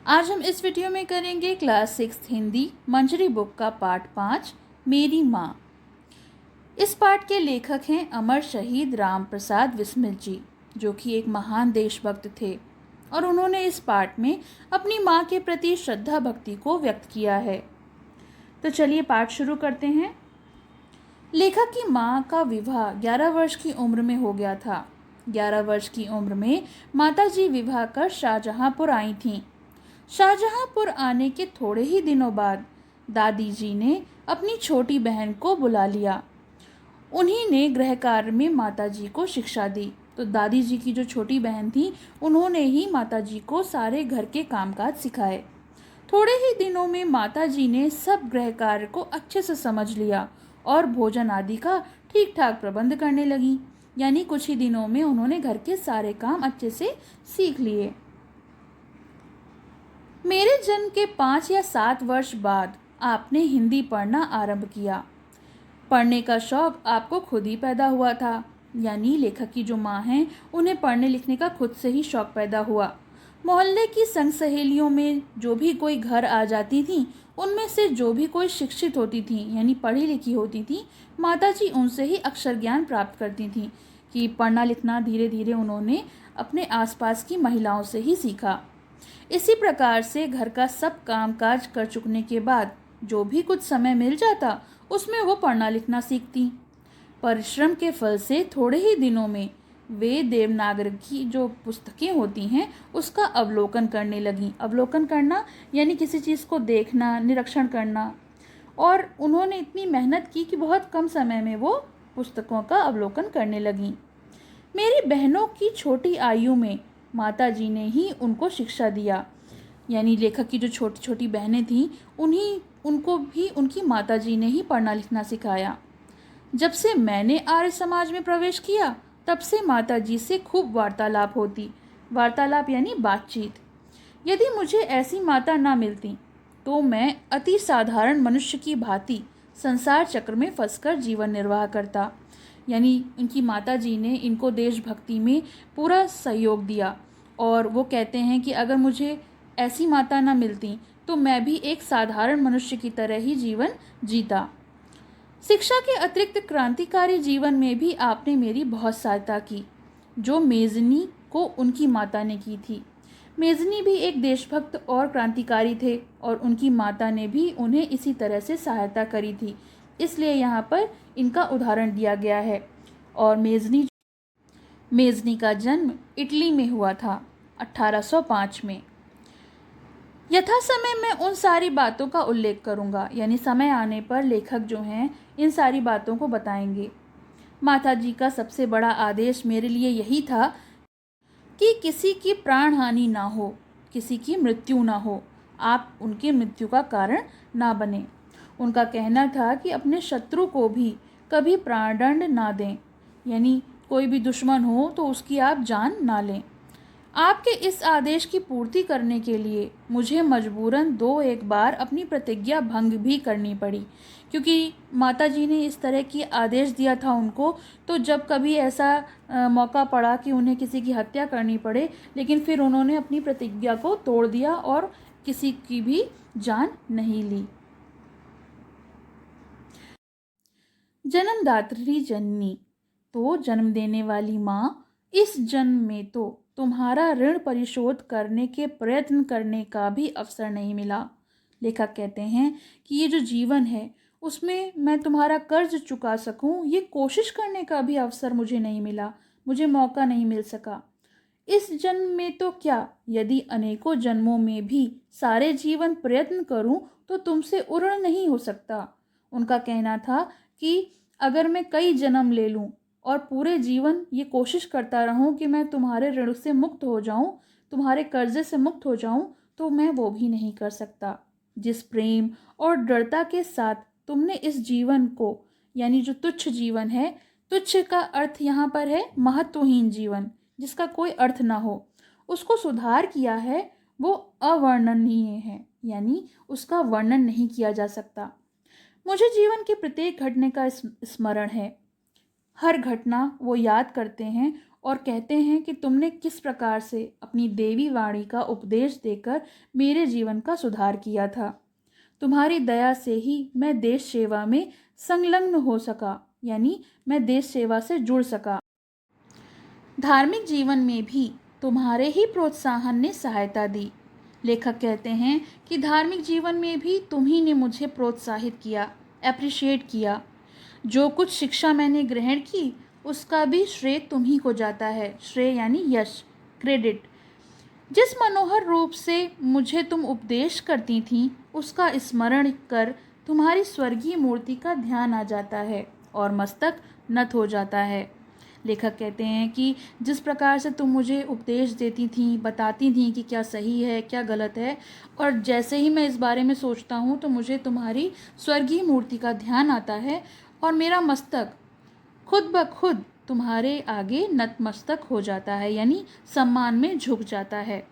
आज हम इस वीडियो में करेंगे क्लास 6 हिंदी मंजरी बुक का पार्ट 5 मेरी माँ। इस पाठ के लेखक हैं अमर शहीद राम प्रसाद बिस्मिल जी, जो कि एक महान देशभक्त थे और उन्होंने इस पाठ में अपनी माँ के प्रति श्रद्धा भक्ति को व्यक्त किया है। तो चलिए पाठ शुरू करते हैं। लेखक की माँ का विवाह 11 वर्ष की उम्र में हो गया था। 11 वर्ष की उम्र में माताजी विवाह कर शाहजहांपुर आई थीं। शाहजहांपुर आने के थोड़े ही दिनों बाद दादी जी ने अपनी छोटी बहन को बुला लिया। उन्हीं ने गृह कार्य में माताजी को शिक्षा दी। तो दादी जी की जो छोटी बहन थी, उन्होंने ही माताजी को सारे घर के कामकाज सिखाए। थोड़े ही दिनों में माताजी ने सब गृह कार्य को अच्छे से समझ लिया और भोजन आदि का ठीक ठाक प्रबंध करने लगी। यानी कुछ ही दिनों में उन्होंने घर के सारे काम अच्छे से सीख लिए। मेरे जन्म के 5 या 7 वर्ष बाद आपने हिंदी पढ़ना आरंभ किया। पढ़ने का शौक आपको खुद ही पैदा हुआ था। यानी लेखक की जो माँ हैं, उन्हें पढ़ने लिखने का खुद से ही शौक पैदा हुआ। मोहल्ले की संग सहेलियों में जो भी कोई घर आ जाती थी, उनमें से जो भी कोई शिक्षित होती थी यानी पढ़ी लिखी होती थी, माताजी उनसे ही अक्षर ज्ञान प्राप्त करती थीं। कि पढ़ना लिखना धीरे धीरे उन्होंने अपने आसपास की महिलाओं से ही सीखा। इसी प्रकार से घर का सब कामकाज कर चुकने के बाद जो भी कुछ समय मिल जाता, उसमें वो पढ़ना लिखना सीखती। परिश्रम के फल से थोड़े ही दिनों में वे देवनागरी की जो पुस्तकें होती हैं, उसका अवलोकन करने लगीं। अवलोकन करना यानी किसी चीज़ को देखना, निरीक्षण करना। और उन्होंने इतनी मेहनत की कि बहुत कम समय में वो पुस्तकों का अवलोकन करने लगीं। मेरी बहनों की छोटी आयु में माताजी ने ही उनको शिक्षा दिया। यानी लेखक की जो छोटी छोटी बहनें थीं, उनको भी उनकी माताजी ने ही पढ़ना लिखना सिखाया। जब से मैंने आर्य समाज में प्रवेश किया, तब से माताजी से खूब वार्तालाप होती। वार्तालाप यानी बातचीत। यदि मुझे ऐसी माता ना मिलती, तो मैं अति साधारण मनुष्य की भांति संसार चक्र में फंसकर जीवन निर्वाह करता। यानी इनकी माताजी ने इनको देशभक्ति में पूरा सहयोग दिया और वो कहते हैं कि अगर मुझे ऐसी माता ना मिलती, तो मैं भी एक साधारण मनुष्य की तरह ही जीवन जीता। शिक्षा के अतिरिक्त क्रांतिकारी जीवन में भी आपने मेरी बहुत सहायता की, जो मेजनी को उनकी माता ने की थी। मेजनी भी एक देशभक्त और क्रांतिकारी थे और उनकी माता ने भी उन्हें इसी तरह से सहायता करी थी। इसलिए यहाँ पर इनका उदाहरण दिया गया है। और मेजनी का जन्म इटली में हुआ था 1805 में। यथा समय मैं उन सारी बातों का उल्लेख करूँगा। यानी समय आने पर लेखक जो हैं, इन सारी बातों को बताएंगे। माताजी का सबसे बड़ा आदेश मेरे लिए यही था कि किसी की प्राण हानि ना हो, किसी की मृत्यु ना हो, आप उनकी मृत्यु का कारण ना बने। उनका कहना था कि अपने शत्रु को भी कभी प्राणदंड ना दें। यानी कोई भी दुश्मन हो तो उसकी आप जान ना लें। आपके इस आदेश की पूर्ति करने के लिए मुझे मजबूरन 2-1 बार अपनी प्रतिज्ञा भंग भी करनी पड़ी, क्योंकि माताजी ने इस तरह की आदेश दिया था उनको। तो जब कभी ऐसा मौका पड़ा कि उन्हें किसी की हत्या करनी पड़े, लेकिन फिर उन्होंने अपनी प्रतिज्ञा को तोड़ दिया और किसी की भी जान नहीं ली। जन्मदात्री जननी, तो जन्म देने वाली माँ, इस जन्म में तो तुम्हारा ऋण परिशोध करने के प्रयत्न करने का भी अवसर नहीं मिला। लेखक कहते हैं कि ये जो जीवन है, उसमें मैं तुम्हारा कर्ज चुका सकूं, ये कोशिश करने का भी अवसर मुझे नहीं मिला, मुझे मौका नहीं मिल सका। इस जन्म में तो क्या, यदि अनेकों जन्मों में भी सारे जीवन प्रयत्न करूं, तो तुमसे उऋण नहीं हो सकता। उनका कहना था कि अगर मैं कई जन्म ले लूं और पूरे जीवन ये कोशिश करता रहूं कि मैं तुम्हारे ऋण से मुक्त हो जाऊं, तुम्हारे कर्जे से मुक्त हो जाऊं, तो मैं वो भी नहीं कर सकता। जिस प्रेम और दृढ़ता के साथ तुमने इस जीवन को, यानी जो तुच्छ जीवन है, तुच्छ का अर्थ यहाँ पर है महत्वहीन जीवन, जिसका कोई अर्थ ना हो, उसको सुधार किया है, वो अवर्णनीय है। यानी उसका वर्णन नहीं किया जा सकता। मुझे जीवन के प्रत्येक घटने का स्मरण है। हर घटना वो याद करते हैं और कहते हैं कि तुमने किस प्रकार से अपनी देवी वाणी का उपदेश देकर मेरे जीवन का सुधार किया था। तुम्हारी दया से ही मैं देश सेवा में संलग्न हो सका, यानी मैं देश सेवा से जुड़ सका। धार्मिक जीवन में भी तुम्हारे ही प्रोत्साहन ने सहायता दी। लेखक कहते हैं कि धार्मिक जीवन में भी तुम ही ने मुझे प्रोत्साहित किया, एप्रिशिएट किया। जो कुछ शिक्षा मैंने ग्रहण की उसका भी श्रेय तुम ही को जाता है। श्रेय यानी यश, क्रेडिट। जिस मनोहर रूप से मुझे तुम उपदेश करती थीं उसका स्मरण कर तुम्हारी स्वर्गीय मूर्ति का ध्यान आ जाता है और मस्तक नत हो जाता है। लेखक कहते हैं कि जिस प्रकार से तुम मुझे उपदेश देती थीं, बताती थीं कि क्या सही है क्या गलत है, और जैसे ही मैं इस बारे में सोचता हूँ तो मुझे तुम्हारी स्वर्गीय मूर्ति का ध्यान आता है और मेरा मस्तक खुद ब खुद तुम्हारे आगे नतमस्तक हो जाता है, यानी सम्मान में झुक जाता है।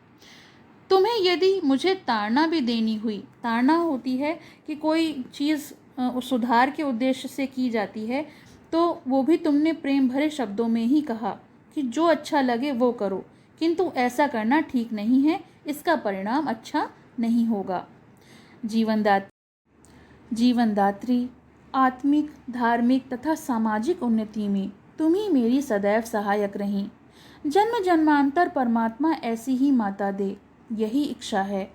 तुम्हें यदि मुझे ताड़ना भी देनी हुई, ताड़ना होती है कि कोई चीज़ सुधार के उद्देश्य से की जाती है, तो वो भी तुमने प्रेम भरे शब्दों में ही कहा कि जो अच्छा लगे वो करो, किंतु ऐसा करना ठीक नहीं है, इसका परिणाम अच्छा नहीं होगा। जीवनदात्री, आत्मिक, धार्मिक तथा सामाजिक उन्नति में तुम ही मेरी सदैव सहायक रहीं। जन्म जन्मांतर परमात्मा ऐसी ही माता दे, यही इच्छा है।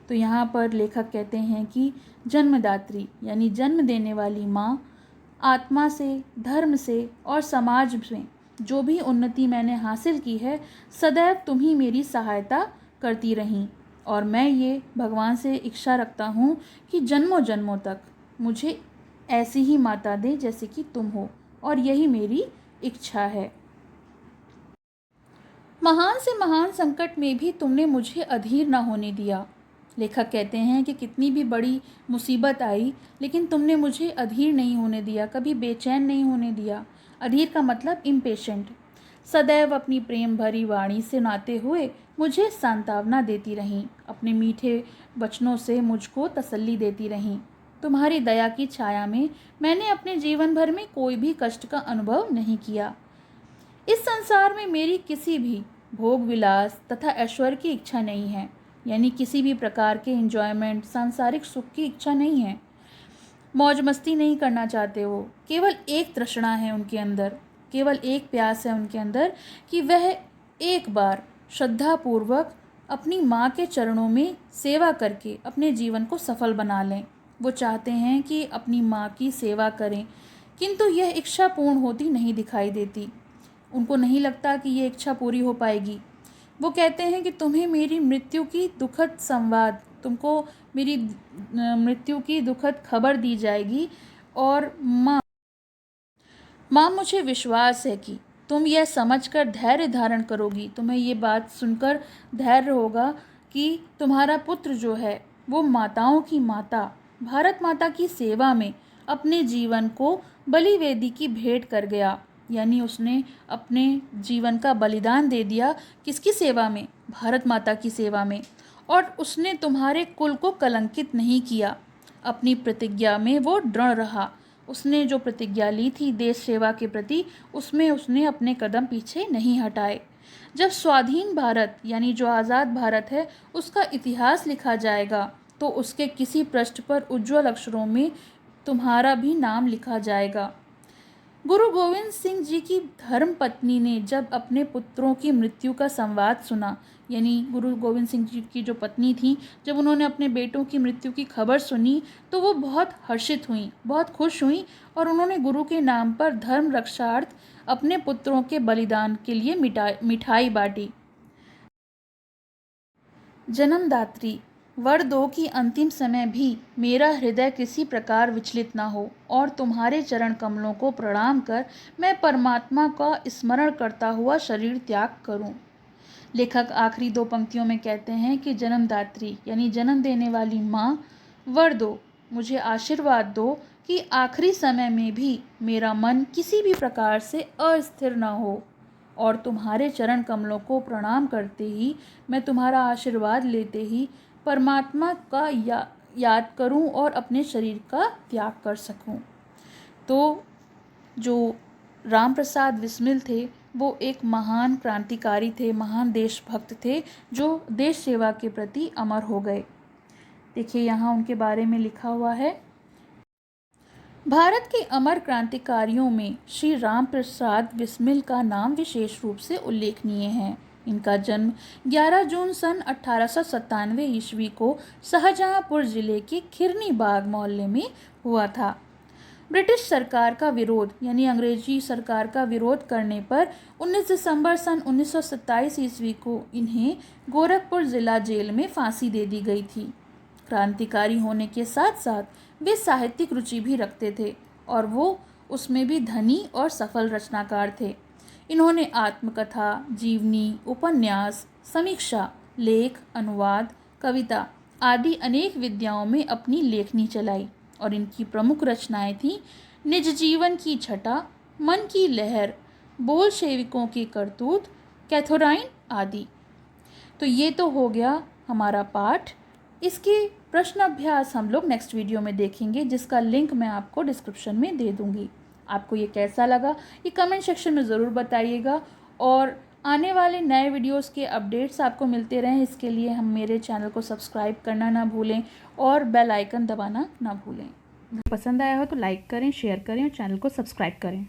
तो यहाँ पर लेखक कहते हैं कि जन्मदात्री यानी जन्म देने वाली माँ, आत्मा से, धर्म से और समाज में जो भी उन्नति मैंने हासिल की है सदैव तुम ही मेरी सहायता करती रहीं, और मैं ये भगवान से इच्छा रखता हूँ कि जन्मों जन्मों तक मुझे ऐसी ही माता दे जैसे कि तुम हो, और यही मेरी इच्छा है। महान से महान संकट में भी तुमने मुझे अधीर न होने दिया। लेखक कहते हैं कि कितनी भी बड़ी मुसीबत आई लेकिन तुमने मुझे अधीर नहीं होने दिया, कभी बेचैन नहीं होने दिया। अधीर का मतलब इम्पेशेंट। सदैव अपनी प्रेम भरी वाणी से नाते हुए मुझे सांत्वना देती रहीं, अपने मीठे वचनों से मुझको तसल्ली देती रहीं। तुम्हारी दया की छाया में मैंने अपने जीवन भर में कोई भी कष्ट का अनुभव नहीं किया। इस संसार में मेरी किसी भी भोग विलास तथा ऐश्वर्य की इच्छा नहीं है, यानी किसी भी प्रकार के एंजॉयमेंट, सांसारिक सुख की इच्छा नहीं है। मौज मस्ती नहीं करना चाहते वो। केवल एक तृष्णा है उनके अंदर, केवल एक प्यास है उनके अंदर कि वह एक बार श्रद्धापूर्वक अपनी माँ के चरणों में सेवा करके अपने जीवन को सफल बना लें। वो चाहते हैं कि अपनी माँ की सेवा करें, किंतु यह इच्छा पूर्ण होती नहीं दिखाई देती। उनको नहीं लगता कि ये इच्छा पूरी हो पाएगी। वो कहते हैं कि तुम्हें मेरी मृत्यु की दुखद संवाद, तुमको मेरी मृत्यु की दुखद खबर दी जाएगी, और माँ मुझे विश्वास है कि तुम यह समझकर धैर्य धारण करोगी, तुम्हें ये बात सुनकर धैर्य होगा कि तुम्हारा पुत्र जो है वो माताओं की माता, भारत माता की सेवा में अपने जीवन को बलिवेदी की भेंट कर गया, यानी उसने अपने जीवन का बलिदान दे दिया। किसकी सेवा में? भारत माता की सेवा में। और उसने तुम्हारे कुल को कलंकित नहीं किया। अपनी प्रतिज्ञा में वो दृढ़ रहा। उसने जो प्रतिज्ञा ली थी देश सेवा के प्रति, उसमें उसने अपने कदम पीछे नहीं हटाए। जब स्वाधीन भारत यानी जो आज़ाद भारत है उसका इतिहास लिखा जाएगा तो उसके किसी पृष्ठ पर उज्ज्वल अक्षरों में तुम्हारा भी नाम लिखा जाएगा। गुरु गोविंद सिंह जी की धर्म पत्नी ने जब अपने पुत्रों की मृत्यु का संवाद सुना, यानी गुरु गोविंद सिंह जी की जो पत्नी थी, जब उन्होंने अपने बेटों की मृत्यु की खबर सुनी तो वो बहुत हर्षित हुई, बहुत खुश हुई, और उन्होंने गुरु के नाम पर धर्म रक्षार्थ अपने पुत्रों के बलिदान के लिए मिठाई बांटी। जन्मदात्री, वर दो कि अंतिम समय भी मेरा हृदय किसी प्रकार विचलित न हो और तुम्हारे चरण कमलों को प्रणाम कर मैं परमात्मा का स्मरण करता हुआ शरीर त्याग करूं। लेखक आखिरी दो पंक्तियों में कहते हैं कि जन्मदात्री यानी जन्म देने वाली माँ, वर दो, मुझे आशीर्वाद दो कि आखिरी समय में भी मेरा मन किसी भी प्रकार से अस्थिर न हो, और तुम्हारे चरण कमलों को प्रणाम करते ही, मैं तुम्हारा आशीर्वाद लेते ही परमात्मा का याद करूं और अपने शरीर का त्याग कर सकूं। तो जो राम प्रसाद बिस्मिल थे वो एक महान क्रांतिकारी थे, महान देशभक्त थे, जो देश सेवा के प्रति अमर हो गए। देखिए यहाँ उनके बारे में लिखा हुआ है। भारत के अमर क्रांतिकारियों में श्री राम प्रसाद बिस्मिल का नाम विशेष रूप से उल्लेखनीय है। इनका जन्म 11 जून सन 1897 ईस्वी को शाहजहांपुर जिले के खिरनी बाग मोहल्ले में हुआ था। ब्रिटिश सरकार का विरोध यानी अंग्रेजी सरकार का विरोध करने पर 19 दिसंबर सन 1927 ईस्वी को इन्हें गोरखपुर जिला जेल में फांसी दे दी गई थी। क्रांतिकारी होने के साथ साथ वे साहित्यिक रुचि भी रखते थे और वो उसमें भी धनी और सफल रचनाकार थे। इन्होंने आत्मकथा, जीवनी, उपन्यास, समीक्षा, लेख, अनुवाद, कविता आदि अनेक विधाओं में अपनी लेखनी चलाई और इनकी प्रमुख रचनाएं थीं निज जीवन की छटा, मन की लहर, बोल्शेविकों की करतूत, कैथोराइन आदि। तो ये तो हो गया हमारा पाठ। इसके प्रश्न अभ्यास हम लोग नेक्स्ट वीडियो में देखेंगे, जिसका लिंक मैं आपको डिस्क्रिप्शन में दे दूँगी। आपको ये कैसा लगा ये कमेंट सेक्शन में ज़रूर बताइएगा और आने वाले नए वीडियोस के अपडेट्स आपको मिलते रहें, इसके लिए हम मेरे चैनल को सब्सक्राइब करना ना भूलें और बेल आइकन दबाना ना भूलें। पसंद आया हो तो लाइक करें, शेयर करें और चैनल को सब्सक्राइब करें।